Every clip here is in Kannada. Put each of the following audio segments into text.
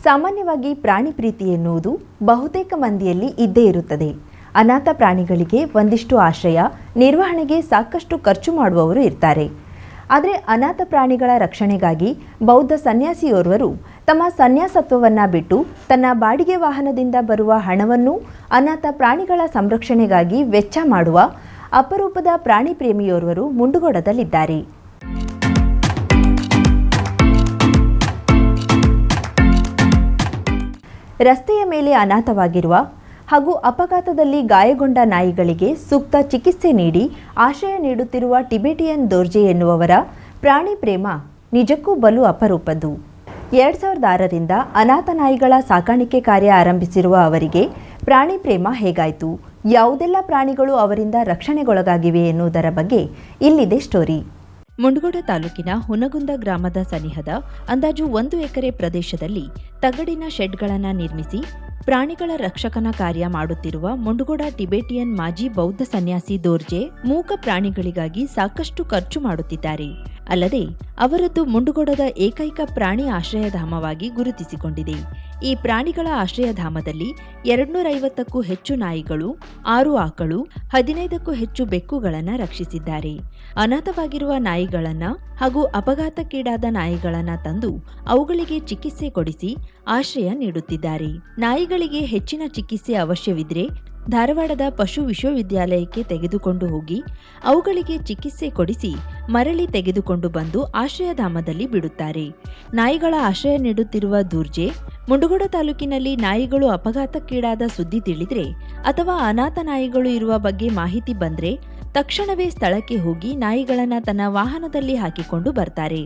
ಸಾಮಾನ್ಯವಾಗಿ ಪ್ರಾಣಿ ಪ್ರೀತಿ ಎನ್ನುವುದು ಬಹುತೇಕ ಮಂದಿಯಲ್ಲಿ ಇದ್ದೇ ಇರುತ್ತದೆ. ಅನಾಥ ಪ್ರಾಣಿಗಳಿಗೆ ಒಂದಿಷ್ಟು ಆಶ್ರಯ, ನಿರ್ವಹಣೆಗೆ ಸಾಕಷ್ಟು ಖರ್ಚು ಮಾಡುವವರು ಇರ್ತಾರೆ. ಆದರೆ ಅನಾಥ ಪ್ರಾಣಿಗಳ ರಕ್ಷಣೆಗಾಗಿ ಬೌದ್ಧ ಸನ್ಯಾಸಿಯೋರ್ವರು ತಮ್ಮ ಸನ್ಯಾಸತ್ವವನ್ನು ಬಿಟ್ಟು ತನ್ನ ಬಾಡಿಗೆ ವಾಹನದಿಂದ ಬರುವ ಹಣವನ್ನು ಅನಾಥ ಪ್ರಾಣಿಗಳ ಸಂರಕ್ಷಣೆಗಾಗಿ ವೆಚ್ಚ ಮಾಡುವ ಅಪರೂಪದ ಪ್ರಾಣಿ ಪ್ರೇಮಿಯೋರ್ವರು ಮುಂಡಗೋಡದಲ್ಲಿದ್ದಾರೆ. ರಸ್ತೆಯ ಮೇಲೆ ಅನಾಥವಾಗಿರುವ ಹಾಗೂ ಅಪಘಾತದಲ್ಲಿ ಗಾಯಗೊಂಡ ನಾಯಿಗಳಿಗೆ ಸೂಕ್ತ ಚಿಕಿತ್ಸೆ ನೀಡಿ ಆಶ್ರಯ ನೀಡುತ್ತಿರುವ ಟಿಬೆಟಿಯನ್ ದೋರ್ಜೆ ಎನ್ನುವವರ ಪ್ರಾಣಿ ಪ್ರೇಮ ನಿಜಕ್ಕೂ ಬಲು ಅಪರೂಪದ್ದು. 2006ರಿಂದ ಅನಾಥ ನಾಯಿಗಳ ಸಾಕಾಣಿಕೆ ಕಾರ್ಯ ಆರಂಭಿಸಿರುವ ಅವರಿಗೆ ಪ್ರಾಣಿ ಪ್ರೇಮ ಹೇಗಾಯಿತು, ಯಾವುದೆಲ್ಲ ಪ್ರಾಣಿಗಳು ಅವರಿಂದ ರಕ್ಷಣೆಗೊಳಗಾಗಿವೆ ಎನ್ನುವುದರ ಬಗ್ಗೆ ಇಲ್ಲಿದೆ ಸ್ಟೋರಿ. ಮುಂಡಗೋಡ ತಾಲೂಕಿನ ಹುನಗುಂದ ಗ್ರಾಮದ ಸನಿಹದ ಅಂದಾಜು 1 ಎಕರೆ ಪ್ರದೇಶದಲ್ಲಿ ತಗಡಿನ ಶೆಡ್ಗಳನ್ನು ನಿರ್ಮಿಸಿ ಪ್ರಾಣಿಗಳ ರಕ್ಷಕನ ಕಾರ್ಯ ಮಾಡುತ್ತಿರುವ ಮುಂಡಗೋಡ ಟಿಬೆಟಿಯನ್ ಮಾಜಿ ಬೌದ್ಧ ಸನ್ಯಾಸಿ ದೋರ್ಜೆ ಮೂಕ ಪ್ರಾಣಿಗಳಿಗಾಗಿ ಸಾಕಷ್ಟು ಖರ್ಚು ಮಾಡುತ್ತಿದ್ದಾರೆ. ಅಲ್ಲದೆ ಅವರದ್ದು ಮುಂಡಗೋಡದ ಏಕೈಕ ಪ್ರಾಣಿ ಆಶ್ರಯಧಾಮವಾಗಿ ಗುರುತಿಸಿಕೊಂಡಿದೆ. ಈ ಪ್ರಾಣಿಗಳ ಆಶ್ರಯಧಾಮದಲ್ಲಿ 250ಕ್ಕೂ ಹೆಚ್ಚು ನಾಯಿಗಳು, 6 ಆಕಳು, 15ಕ್ಕೂ ಹೆಚ್ಚು ಬೆಕ್ಕುಗಳನ್ನು ರಕ್ಷಿಸಿದ್ದಾರೆ. ಅನಾಥವಾಗಿರುವ ನಾಯಿಗಳನ್ನು ಹಾಗೂ ಅಪಘಾತಕ್ಕೀಡಾದ ನಾಯಿಗಳನ್ನು ತಂದು ಅವುಗಳಿಗೆ ಚಿಕಿತ್ಸೆ ಕೊಡಿಸಿ ಆಶ್ರಯ ನೀಡುತ್ತಿದ್ದಾರೆ. ನಾಯಿಗಳಿಗೆ ಹೆಚ್ಚಿನ ಚಿಕಿತ್ಸೆ ಅವಶ್ಯವಿದ್ರೆ ಧಾರವಾಡದ ಪಶು ವಿಶ್ವವಿದ್ಯಾಲಯಕ್ಕೆ ತೆಗೆದುಕೊಂಡು ಹೋಗಿ ಅವುಗಳಿಗೆ ಚಿಕಿತ್ಸೆ ಕೊಡಿಸಿ ಮರಳಿ ತೆಗೆದುಕೊಂಡು ಬಂದು ಆಶ್ರಯಧಾಮದಲ್ಲಿ ಬಿಡುತ್ತಾರೆ. ನಾಯಿಗಳ ಆಶ್ರಯ ನೀಡುತ್ತಿರುವ ದೂರ್ಜೆ ಮುಂಡಗೋಡ ತಾಲೂಕಿನಲ್ಲಿ ನಾಯಿಗಳು ಅಪಘಾತಕ್ಕೀಡಾದ ಸುದ್ದಿ ತಿಳಿದ್ರೆ ಅಥವಾ ಅನಾಥ ನಾಯಿಗಳು ಇರುವ ಬಗ್ಗೆ ಮಾಹಿತಿ ಬಂದ್ರೆ ತಕ್ಷಣವೇ ಸ್ಥಳಕ್ಕೆ ಹೋಗಿ ನಾಯಿಗಳನ್ನು ತನ್ನ ವಾಹನದಲ್ಲಿ ಹಾಕಿಕೊಂಡು ಬರ್ತಾರೆ.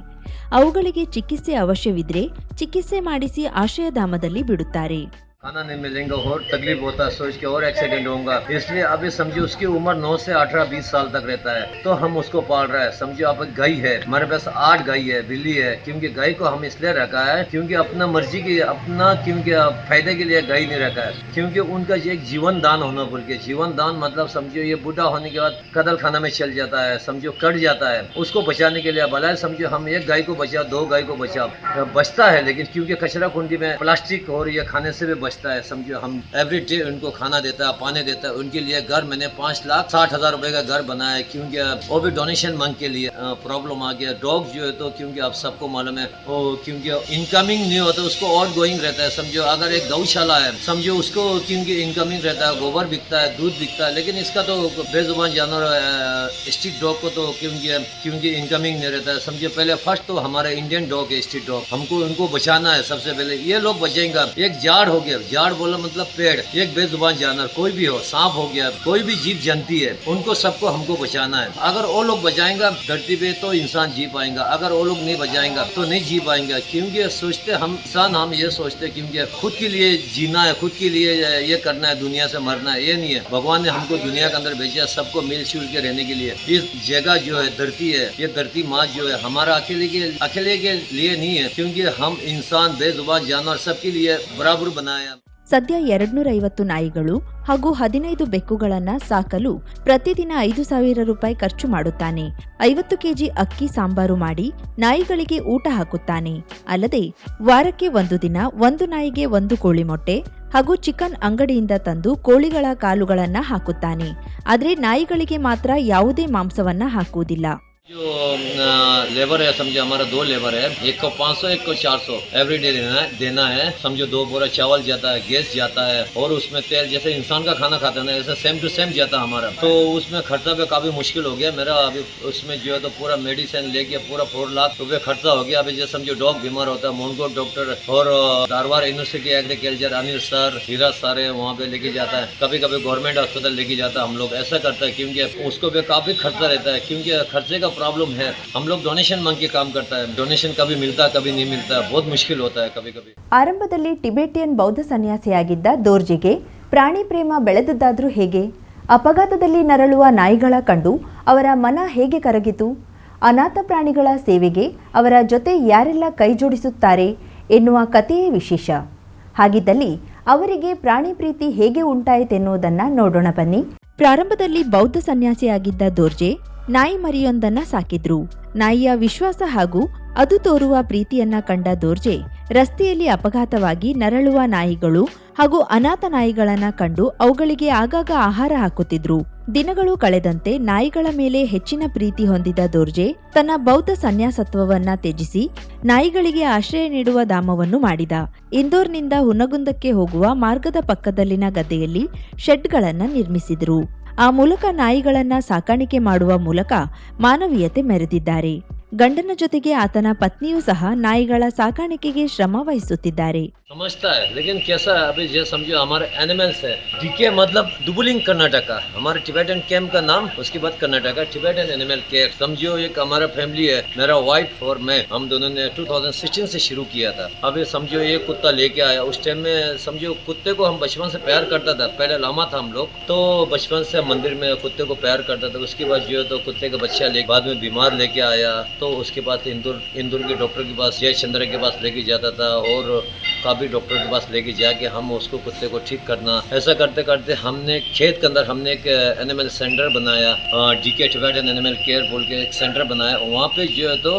ಅವುಗಳಿಗೆ ಚಿಕಿತ್ಸೆ ಅವಶ್ಯವಿದ್ರೆ ಚಿಕಿತ್ಸೆ ಮಾಡಿಸಿ ಆಶ್ರಯಧಾಮದಲ್ಲಿ ಬಿಡುತ್ತಾರೆ. खाना नहीं मिलेगा और तकलीफ होता है, सोच के और एक्सीडेंट होगा, इसलिए अभी समझिए उसकी उम्र 9 से 18-20 साल तक रहता है तो हम उसको पाल रहे हैं. समझिए आप गाय है, हमारे पास 8 गाय है, बिल्ली है. क्योंकि गाय को हम इसलिए रखा है क्योंकि अपना मर्जी की अपना क्योंकि फायदे के लिए गाय नहीं रखा है, क्योंकि उनका एक जीवन दान होना बोल के. जीवन दान मतलब समझिए ये बूढ़ा होने के बाद कदल खाना में चल जाता है, समझिए कट जाता है, उसको बचाने के लिए भला है. समझिए हम 1 गाय को बचा, 2 गाय को बचा, बचता है लेकिन क्योंकि कचरा कुंडी में प्लास्टिक और ये खाने से भी बचता है. समझो हम एवरी डे उनको खाना देता है, पानी देता है. उनके लिए घर मैंने 5,60,000 रुपए का घर बनाया है, क्योंकि वो भी डोनेशन मांग के लिए प्रॉब्लम आ गया. डॉग जो है तो क्योंकि आप सबको मालूम है वो क्योंकि इनकमिंग नहीं होता, उसको और गोइंग रहता है. समझो अगर एक गौशाला है, समझो उसको क्योंकि इनकमिंग रहता है, गोबर बिकता है, दूध बिकता है, लेकिन इसका तो बेजुबान जानवर स्ट्रीट डॉग को तो क्योंकि इनकमिंग नहीं रहता है. समझो पहले फर्स्ट तो हमारा इंडियन डॉग है स्ट्रीट डॉग, हमको उनको बचाना है. सबसे पहले ये लोग बचेंगे. एक जाड़ हो गया, जाड़ बोला मतलब पेड़, एक बेजुबान जानवर कोई भी हो, सांप हो गया, कोई भी जीव जंती है, उनको सबको हमको बचाना है. अगर वो लोग बचाएंगे धरती पे तो इंसान जी पाएंगा, अगर वो लोग नहीं बचाएंगे तो नहीं जी पाएंगे. क्योंकि सोचते हम इंसान हम ये सोचते क्योंकि खुद के लिए जीना है, खुद के लिए ये करना है, दुनिया से मरना है, ये नहीं है. भगवान ने हमको दुनिया के अंदर भेजा सबको मिलजुल के रहने के लिए. इस जगह जो है धरती है, ये धरती माँ जो है हमारा अकेले के लिए नहीं है, क्योंकि हम इंसान बेजुबान जानवर सबके लिए बराबर बनाया. ಸದ್ಯ 250 ನಾಯಿಗಳು ಹಾಗೂ 15 ಬೆಕ್ಕುಗಳನ್ನು ಸಾಕಲು ಪ್ರತಿದಿನ 5,000 ರೂಪಾಯಿ ಖರ್ಚು ಮಾಡುತ್ತಾನೆ. 50 ಕೆಜಿ ಅಕ್ಕಿ ಸಾಂಬಾರು ಮಾಡಿ ನಾಯಿಗಳಿಗೆ ಊಟ ಹಾಕುತ್ತಾನೆ. ಅಲ್ಲದೆ ವಾರಕ್ಕೆ 1 ದಿನ 1 ನಾಯಿಗೆ 1 ಕೋಳಿ ಮೊಟ್ಟೆ ಹಾಗೂ ಚಿಕನ್ ಅಂಗಡಿಯಿಂದ ತಂದು ಕೋಳಿಗಳ ಕಾಲುಗಳನ್ನು ಹಾಕುತ್ತಾನೆ. ಆದರೆ ನಾಯಿಗಳಿಗೆ ಮಾತ್ರ ಯಾವುದೇ ಮಾಂಸವನ್ನ ಹಾಕುವುದಿಲ್ಲ. जो लेबर है समझो हमारा 2 लेबर है, एक को 500 एक को 400 एवरीडे देना है. समझो 2 बोरा चावल जाता है, गैस जाता है और उसमें तेल जैसे इंसान का खाना खाते हैं ना ऐसा सेम टू सेम जाता है हमारा. तो उसमें खर्चा पे काफ़ी मुश्किल हो गया मेरा. अभी उसमें जो है तो पूरा मेडिसिन लेके पूरा 4 लाख रुपये खर्चा हो गया. अभी जैसे समझो डॉग बीमार होता है, मोनगो डॉक्टर और Dharwad university agriculture Anil sir Hira sir है वहाँ पे लेके जाता है. कभी कभी गवर्नमेंट अस्पताल लेके जाता है. हम लोग ऐसा करता है क्योंकि उसको भी काफ़ी खर्चा रहता है, क्योंकि खर्चे का प्रॉब्लम है. हम लोग डोनेशन मांग के काम करता है, डोनेशन कभी मिलता है कभी नहीं मिलता है, बहुत मुश्किल होता है कभी कभी. ಆರಂಭದಲ್ಲಿ ಟಿಬೆಟಿಯನ್ ಬೌದ್ಧ ಸನ್ಯಾಸಿಯಾಗಿದ್ದ ದೋರ್ಜೆಗೆ ಪ್ರಾಣಿ ಪ್ರೇಮ ಬೆಳೆದದ್ದಾದ್ರೂ ಹೇಗೆ? ಅಪಘಾತದಲ್ಲಿ ನರಳುವ ನಾಯಿಗಳ ಕಂಡು ಅವರ ಮನ ಹೇಗೆ ಕರಗಿತು? ಅನಾಥ ಪ್ರಾಣಿಗಳ ಸೇವೆಗೆ ಅವರ ಜೊತೆ ಯಾರೆಲ್ಲ ಕೈ ಜೋಡಿಸುತ್ತಾರೆ ಎನ್ನುವ ಕಥೆಯೇ ವಿಶೇಷ. ಹಾಗಿದ್ದಲ್ಲಿ ಅವರಿಗೆ ಪ್ರಾಣಿ ಪ್ರೀತಿ ಹೇಗೆ ಉಂಟಾಯಿತೆನ್ನುವುದನ್ನು ನೋಡೋಣ ಬನ್ನಿ. ಪ್ರಾರಂಭದಲ್ಲಿ ಬೌದ್ಧ ಸನ್ಯಾಸಿಯಾಗಿದ್ದ ದೋರ್ಜೆ ನಾಯಿ ಮರಿಯೊಂದನ್ನ ಸಾಕಿದ್ರು. ನಾಯಿಯ ವಿಶ್ವಾಸ ಹಾಗೂ ಅದು ತೋರುವ ಪ್ರೀತಿಯನ್ನ ಕಂಡ ದೋರ್ಜೆ ರಸ್ತೆಯಲ್ಲಿ ಅಪಘಾತವಾಗಿ ನರಳುವ ನಾಯಿಗಳು ಹಾಗೂ ಅನಾಥ ನಾಯಿಗಳನ್ನ ಕಂಡು ಅವುಗಳಿಗೆ ಆಗಾಗ ಆಹಾರ ಹಾಕುತ್ತಿದ್ರು. ದಿನಗಳು ಕಳೆದಂತೆ ನಾಯಿಗಳ ಮೇಲೆ ಹೆಚ್ಚಿನ ಪ್ರೀತಿ ಹೊಂದಿದ ದೋರ್ಜೆ ತನ್ನ ಬೌದ್ಧ ಸನ್ಯಾಸತ್ವವನ್ನ ತ್ಯಜಿಸಿ ನಾಯಿಗಳಿಗೆ ಆಶ್ರಯ ನೀಡುವ ಧಾಮವನ್ನು ಮಾಡಿದ. ಇಂದೋರ್ನಿಂದ ಹುನಗುಂದಕ್ಕೆ ಹೋಗುವ ಮಾರ್ಗದ ಪಕ್ಕದಲ್ಲಿನ ಗದ್ದೆಯಲ್ಲಿ ಶೆಡ್ಗಳನ್ನ ನಿರ್ಮಿಸಿದ್ರು. ಆ ಮೂಲಕ ನಾಯಿಗಳನ್ನ ಸಾಕಾಣಿಕೆ ಮಾಡುವ ಮೂಲಕ ಮಾನವೀಯತೆ ಮೆರೆದಿದ್ದಾರೆ. ಗಂಡನ ಜೊತೆಗೆ ಆತನ ಪತ್ನಿಯೂ ಸಹ ನಾಯಿಗಳ ಸಾಕಾಣಿಕೆಗೆ ಶ್ರಮ ವಹಿಸುತ್ತಿದ್ದಾರೆ. समझता है लेकिन कैसा है अभी जो समझो हमारे एनिमल्स है डीके मतलब दुबलिंग कर्नाटका हमारे टिबेटन कैंप का नाम उसके बाद कर्नाटका टिबेटन एनिमल केयर समझो एक हमारा फैमिली है मेरा वाइफ और मैं हम दोनों ने 2016 से शुरू किया था। अभी समझो एक कुत्ता लेके आया उस टाइम में समझो कुत्ते को हम बचपन से प्यार करता था। पहले लामा था हम लोग तो बचपन से मंदिर में कुत्ते को प्यार करता था। उसके बाद जो है तो कुत्ते का बच्चा ले बाद में बीमार लेके आया तो उसके बाद इंदौर के डॉक्टर के पास जयचंद्र के पास लेके जाता था और काफी डॉक्टर के पास लेके जाके हम उसको कुत्ते को ठीक करना ऐसा करते करते हमने खेत के अंदर हमने एक एनिमल सेंटर बनाया डीके टिबेटन एनिमल केयर बोल के एक सेंटर बनाया। वहाँ पे जो है तो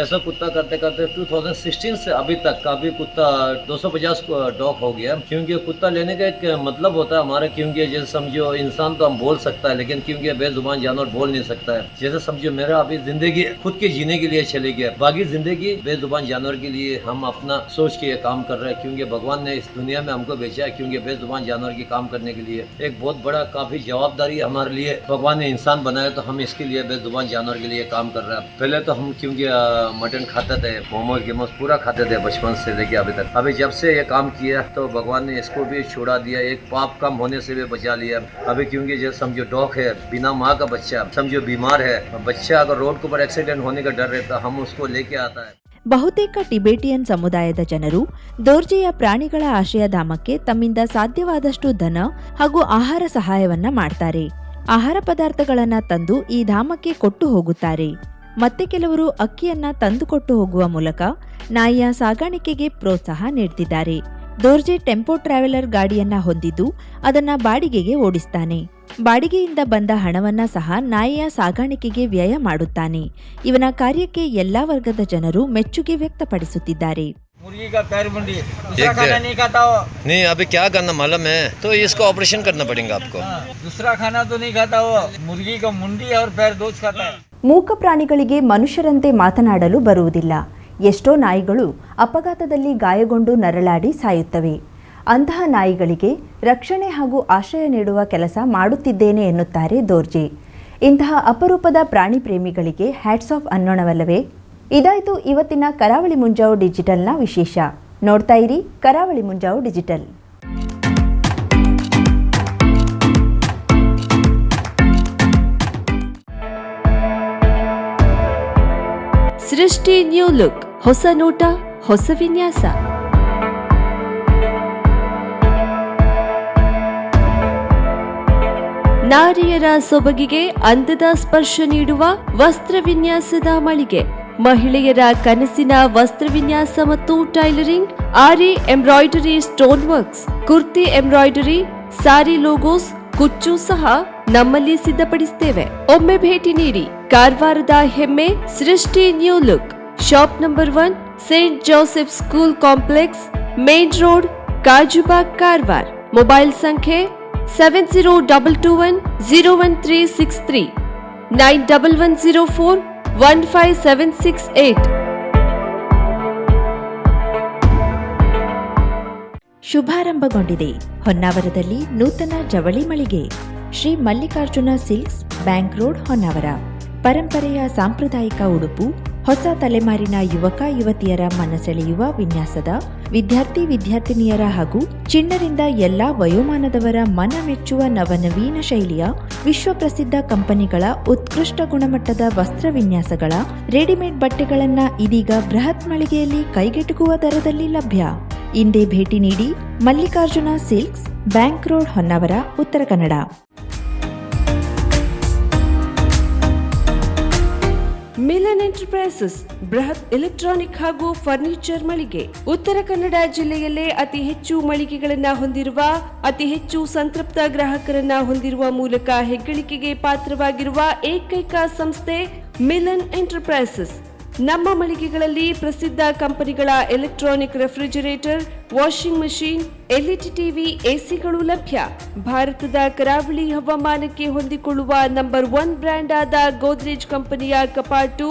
ऐसा कुत्ता करते करते 2016 से अभी तक काफी कुत्ता 250 डॉग हो गया। क्योंकि कुत्ता लेने का एक मतलब होता है हमारा क्योंकि जैसे समझो इंसान तो हम बोल सकता है लेकिन क्योंकि बेजुबान जानवर बोल नहीं सकता है। जैसे समझो मेरा अभी जिंदगी खुद के जीने के लिए चली गया बाकी जिंदगी बेजुबान जानवर के लिए हम अपना सोच के ये काम कर रहे हैं क्योंकि भगवान ने इस दुनिया में हमको भेजा है क्योंकि बेजुबान जानवर के काम करने के लिए एक बहुत बड़ा काफी जवाबदारी हमारे लिए भगवान ने इंसान बनाया तो हम इसके लिए बेजुबान जानवर के लिए काम कर रहे हैं। पहले तो हम क्योंकि मटन खाते थे मोमोज गेमोज पूरा खाते थे बचपन से लेके अभी तक। अभी जब से ये काम किया तो भगवान ने इसको भी छुड़ा दिया एक पाप कम होने से भी बचा लिया। अभी क्योंकि जैसे समझो डॉग है बिना माँ का बच्चा समझो बीमार है बच्चा अगर रोड के ऊपर एक्सीडेंट होने का डर रहता हम उसको लेके आता है। ಬಹುತೇಕ ಟಿಬೇಟಿಯನ್ ಸಮುದಾಯದ ಜನರು ದೋರ್ಜೆಯ ಪ್ರಾಣಿಗಳ ಆಶ್ರಯಧಾಮಕ್ಕೆ ತಮ್ಮಿಂದ ಸಾಧ್ಯವಾದಷ್ಟು ಧನ ಹಾಗೂ ಆಹಾರ ಸಹಾಯವನ್ನ ಮಾಡ್ತಾರೆ. ಆಹಾರ ಪದಾರ್ಥಗಳನ್ನ ತಂದು ಈ ಧಾಮಕ್ಕೆ ಕೊಟ್ಟು ಹೋಗುತ್ತಾರೆ. ಮತ್ತೆ ಕೆಲವರು ಅಕ್ಕಿಯನ್ನ ತಂದುಕೊಟ್ಟು ಹೋಗುವ ಮೂಲಕ ನಾಯಿಯ ಸಾಗಾಣಿಕೆಗೆ ಪ್ರೋತ್ಸಾಹ ನೀಡುತ್ತಿದ್ದಾರೆ. ದೋರ್ಜೆ ಟೆಂಪೋ ಟ್ರಾವೆಲರ್ ಗಾಡಿಯನ್ನ ಹೊಂದಿದ್ದು ಅದನ್ನ ಬಾಡಿಗೆಗೆ ಓಡಿಸ್ತಾನೆ. ಬಾಡಿಗೆಯಿಂದ ಬಂದ ಹಣವನ್ನ ಸಹ ನಾಯಿಯ ಸಾಗಾಣಿಕೆಗೆ ವ್ಯಯ ಮಾಡುತ್ತಾನೆ. ಇವನ ಕಾರ್ಯಕ್ಕೆ ಎಲ್ಲಾ ವರ್ಗದ ಜನರು ಮೆಚ್ಚುಗೆ ವ್ಯಕ್ತಪಡಿಸುತ್ತಿದ್ದಾರೆ. मुर्गी का पैर मुंडी दूसरा खाना नहीं खाता हो नहीं अभी क्या करना मालूम है तो इसको ऑपरेशन करना पड़ेगा आपको। दूसरा खाना तो नहीं खाता हो मुर्गी का मुंडी और पैर दो खाता है। ಮೂಕ ಪ್ರಾಣಿಗಳಿಗೆ ಮನುಷ್ಯರಂತೆ ಮಾತನಾಡಲು ಬರುವುದಿಲ್ಲ. ಎಷ್ಟೋ ನಾಯಿಗಳು ಅಪಘಾತದಲ್ಲಿ ಗಾಯಗೊಂಡು ನರಳಾಡಿ ಸಾಯುತ್ತವೆ. ಅಂತಹ ನಾಯಿಗಳಿಗೆ ರಕ್ಷಣೆ ಹಾಗೂ ಆಶ್ರಯ ನೀಡುವ ಕೆಲಸ ಮಾಡುತ್ತಿದ್ದೇನೆ ಎನ್ನುತ್ತಾರೆ ದೋರ್ಜೆ. ಇಂತಹ ಅಪರೂಪದ ಪ್ರಾಣಿ ಪ್ರೇಮಿಗಳಿಗೆ ಹ್ಯಾಟ್ಸ್ ಆಫ್ ಅನ್ನೋಣವಲ್ಲವೇ? ಇದಾಯಿತು ಇವತ್ತಿನ ಕರಾವಳಿ ಮುಂಜಾವು ಡಿಜಿಟಲ್ನ ವಿಶೇಷ. ನೋಡ್ತಾ ಇರಿ ಕರಾವಳಿ ಮುಂಜಾವು ಡಿಜಿಟಲ್. ಸೃಷ್ಟಿ ನ್ಯೂ ಲುಕ್, ಹೊಸ ನೋಟ, ಹೊಸ ವಿನ್ಯಾಸ. ನಾರಿಯರ ಸೊಬಗಿಗೆ ಅಂದದ ಸ್ಪರ್ಶ ನೀಡುವ ವಸ್ತ್ರ ವಿನ್ಯಾಸದ ಮಳಿಗೆ. ಮಹಿಳೆಯರ ಕನಸಿನ ವಸ್ತ್ರ ವಿನ್ಯಾಸ ಮತ್ತು tailoring, aari embroidery, stone works, kurti embroidery, sari logos, ಕುಚ್ಚು ಸಹ ನಮ್ಮಲ್ಲಿ ಸಿದ್ಧಪಡಿಸುತ್ತೇವೆ. ಒಮ್ಮೆ ಭೇಟಿ ನೀಡಿ. ಕಾರವಾರದ ಹೆಮ್ಮೆ Srishti new look. Shop number 1, Saint Joseph school complex, main road, Kajubag, Karwar. Mobile ಸಂಖ್ಯೆ 7022101363 9110415768. ಶುಭಾರಂಭಗೊಂಡಿದೆ ಹೊನ್ನಾವರದಲ್ಲಿ ನೂತನ ಜವಳಿ ಮಳಿಗೆ. Shri Mallikarjuna silks, bank road, Honnavar. ಪರಂಪರೆಯ ಸಾಂಪ್ರದಾಯಿಕ ಉಡುಪು, ಹೊಸ ತಲೆಮಾರಿನ ಯುವಕ ಯುವತಿಯರ ಮನಸೆಳೆಯುವ ವಿನ್ಯಾಸದ, ವಿದ್ಯಾರ್ಥಿ ವಿದ್ಯಾರ್ಥಿನಿಯರ ಹಾಗೂ ಚಿಣ್ಣರಿಂದ ಎಲ್ಲಾ ವಯೋಮಾನದವರ ಮನ ಮೆಚ್ಚುವ ನವನವೀನ ಶೈಲಿಯ ವಿಶ್ವಪ್ರಸಿದ್ಧ ಕಂಪನಿಗಳ ಉತ್ಕೃಷ್ಟ ಗುಣಮಟ್ಟದ ವಸ್ತ್ರ ವಿನ್ಯಾಸಗಳ ರೆಡಿಮೇಡ್ ಬಟ್ಟೆಗಳನ್ನ ಇದೀಗ ಬೃಹತ್ ಮಳಿಗೆಯಲ್ಲಿ ಕೈಗೆಟುಕುವ ದರದಲ್ಲಿ ಲಭ್ಯ. ಇಂದೇ ಭೇಟಿ ನೀಡಿ. Mallikarjuna silks, bank road, Honnavar, Uttara Kannada. Milan enterprises, ಬೃಹತ್ ಎಲೆಕ್ಟ್ರಾನಿಕ್ ಹಾಗೂ ಫರ್ನಿಚರ್ ಮಳಿಗೆ. ಉತ್ತರ ಕನ್ನಡ ಜಿಲ್ಲೆಯಲ್ಲೇ ಅತಿ ಹೆಚ್ಚು ಮಳಿಗೆಗಳನ್ನ ಹೊಂದಿರುವ, ಅತಿ ಹೆಚ್ಚು ಸಂತೃಪ್ತ ಗ್ರಾಹಕರನ್ನ ಹೊಂದಿರುವ ಮೂಲಕ ಹೆಗ್ಗಳಿಕೆಗೆ ಪಾತ್ರವಾಗಿರುವ ಏಕೈಕ ಸಂಸ್ಥೆ ಮಿಲನ್ ಎಂಟರ್ಪ್ರೈಸಸ್. ನಮ್ಮ ಮಳಿಗೆಗಳಲ್ಲಿ ಪ್ರಸಿದ್ಧ ಕಂಪನಿಗಳ electronic refrigerator, washing machine, LED TV, ಎಸಿಗಳು ಲಭ್ಯ. ಭಾರತದ ಕರಾವಳಿ ಹವಾಮಾನಕ್ಕೆ ಹೊಂದಿಕೊಳ್ಳುವ ನಂಬರ್ 1 ಬ್ರ್ಯಾಂಡ್ ಆದ ಗೋದ್ರೇಜ್ ಕಂಪನಿಯ ಕಪಾಟು,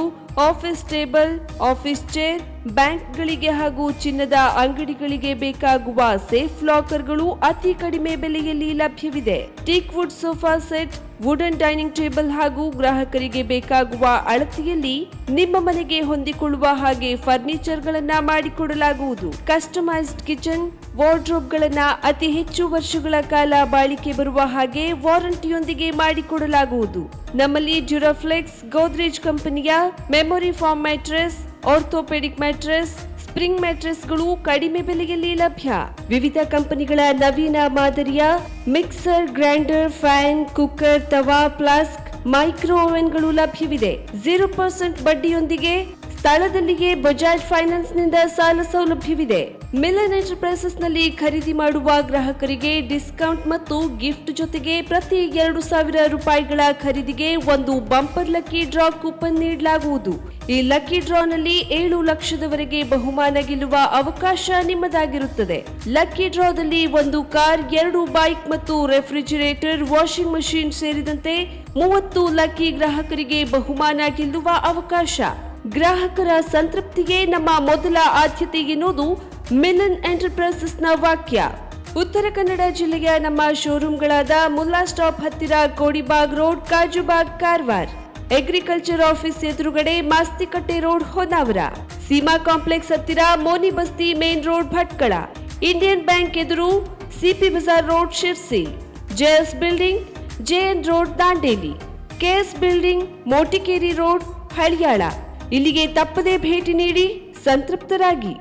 ಆಫೀಸ್ ಟೇಬಲ್, ಆಫೀಸ್ ಚೇರ್, ಬ್ಯಾಂಕ್ಗಳಿಗೆ ಹಾಗೂ ಚಿನ್ನದ ಅಂಗಡಿಗಳಿಗೆ ಬೇಕಾಗುವ ಸೇಫ್ ಲಾಕರ್ಗಳು ಅತಿ ಕಡಿಮೆ ಬೆಲೆಯಲ್ಲಿ ಲಭ್ಯವಿದೆ. Teak wood sofa set, wooden dining table ಹಾಗೂ ಗ್ರಾಹಕರಿಗೆ ಬೇಕಾಗುವ ಅಳತೆಯಲ್ಲಿ ನಿಮ್ಮ ಮನೆಗೆ ಹೊಂದಿಕೊಳ್ಳುವ ಹಾಗೆ ಫರ್ನಿಚರ್ಗಳನ್ನ ಮಾಡಿಕೊಡಲಾಗುವುದು. ಕಸ್ಟಮೈಸ್ಡ್ ಕಿಚನ್, ವಾರ್ಡ್ರೋಬ್ಗಳನ್ನ ಅತಿ ಹೆಚ್ಚು ವರ್ಷಗಳ ಕಾಲ ಬಾಳಿಕೆ ಬರುವ ಹಾಗೆ ವಾರಂಟಿಯೊಂದಿಗೆ ಮಾಡಿಕೊಡಲಾಗುವುದು. ನಮ್ಮಲ್ಲಿ ಡ್ಯೂರಾಫ್ಲೆಕ್ಸ್, ಗೋದ್ರೇಜ್ ಕಂಪನಿಯ memory foam mattress, orthopedic mattress, spring ಮ್ಯಾಟ್ರೆಸ್ಗಳು ಕಡಿಮೆ ಬೆಲೆಯಲ್ಲಿ ಲಭ್ಯ. ವಿವಿಧ ಕಂಪನಿಗಳ ನವೀನ ಮಾದರಿಯ ಮಿಕ್ಸರ್, ಗ್ರೈಂಡರ್, ಫ್ಯಾನ್, ಕುಕ್ಕರ್, ತವಾ, ಫ್ಲಾಸ್ಕ್, ಮೈಕ್ರೋ ಓವೆನ್ಗಳು ಲಭ್ಯವಿದೆ. 0% ಬಡ್ಡಿಯೊಂದಿಗೆ ಸ್ಥಳದಲ್ಲಿಯೇ ಬಜಾಜ್ ಫೈನಾನ್ಸ್ ನಿಂದ ಸಾಲ ಸೌಲಭ್ಯವಿದೆ. ಮಿಲನ್ ಎಂಟರ್ಪ್ರೈಸಸ್ ನಲ್ಲಿ ಖರೀದಿ ಮಾಡುವ ಗ್ರಾಹಕರಿಗೆ ಡಿಸ್ಕೌಂಟ್ ಮತ್ತು ಗಿಫ್ಟ್ ಜೊತೆಗೆ ಪ್ರತಿ 2,000 ರೂಪಾಯಿಗಳ ಖರೀದಿಗೆ ಒಂದು ಬಂಪರ್ ಲಕ್ಕಿ ಡ್ರಾ ಕೂಪನ್ ನೀಡಲಾಗುವುದು. ಈ ಲಕ್ಕಿ ಡ್ರಾನಲ್ಲಿ 7 ಲಕ್ಷದವರೆಗೆ ಬಹುಮಾನ ಗೆಲ್ಲುವ ಅವಕಾಶ ನಿಮ್ಮದಾಗಿರುತ್ತದೆ. ಲಕ್ಕಿ ಡ್ರಾದಲ್ಲಿ 1 ಕಾರ್, 2 ಬೈಕ್ ಮತ್ತು ರೆಫ್ರಿಜರೇಟರ್, ವಾಷಿಂಗ್ ಮಷೀನ್ ಸೇರಿದಂತೆ 30 ಲಕ್ಕಿ ಗ್ರಾಹಕರಿಗೆ ಬಹುಮಾನ ಗೆಲ್ಲುವ ಅವಕಾಶ. ಗ್ರಾಹಕರ ಸಂತೃಪ್ತಿಗೆ ನಮ್ಮ ಮೊದಲ ಆದ್ಯತೆ ಎನ್ನುವುದು ಮಿಲನ್ ಎಂಟರ್ಪ್ರೈಸಸ್ನ ವಾಕ್ಯ. ಉತ್ತರ ಕನ್ನಡ ಜಿಲ್ಲೆಯ ನಮ್ಮ ಶೋರೂಮ್ಗಳಾದ ಮುಲ್ಲಾ ಸ್ಟಾಪ್ ಹತ್ತಿರ Kodibag road, Kajubag, Karwar. Agriculture office ಎದುರುಗಡೆ ಮಾಸ್ತಿಕಟ್ಟೆ ರೋಡ್, ಹೊನ್ನಾವರ. ಸೀಮಾ ಕಾಂಪ್ಲೆಕ್ಸ್ ಹತ್ತಿರ Moni Basti main road, Bhatkal. Indian bank ಎದುರು CP Bazar road, Sirsi. JS building, JN road, Dandeli. KS building, Motikeri road, Haliyal. ಇಲ್ಲಿಗೆ ತಪ್ಪದೇ ಭೇಟಿ ನೀಡಿ ಸಂತೃಪ್ತರಾಗಿ.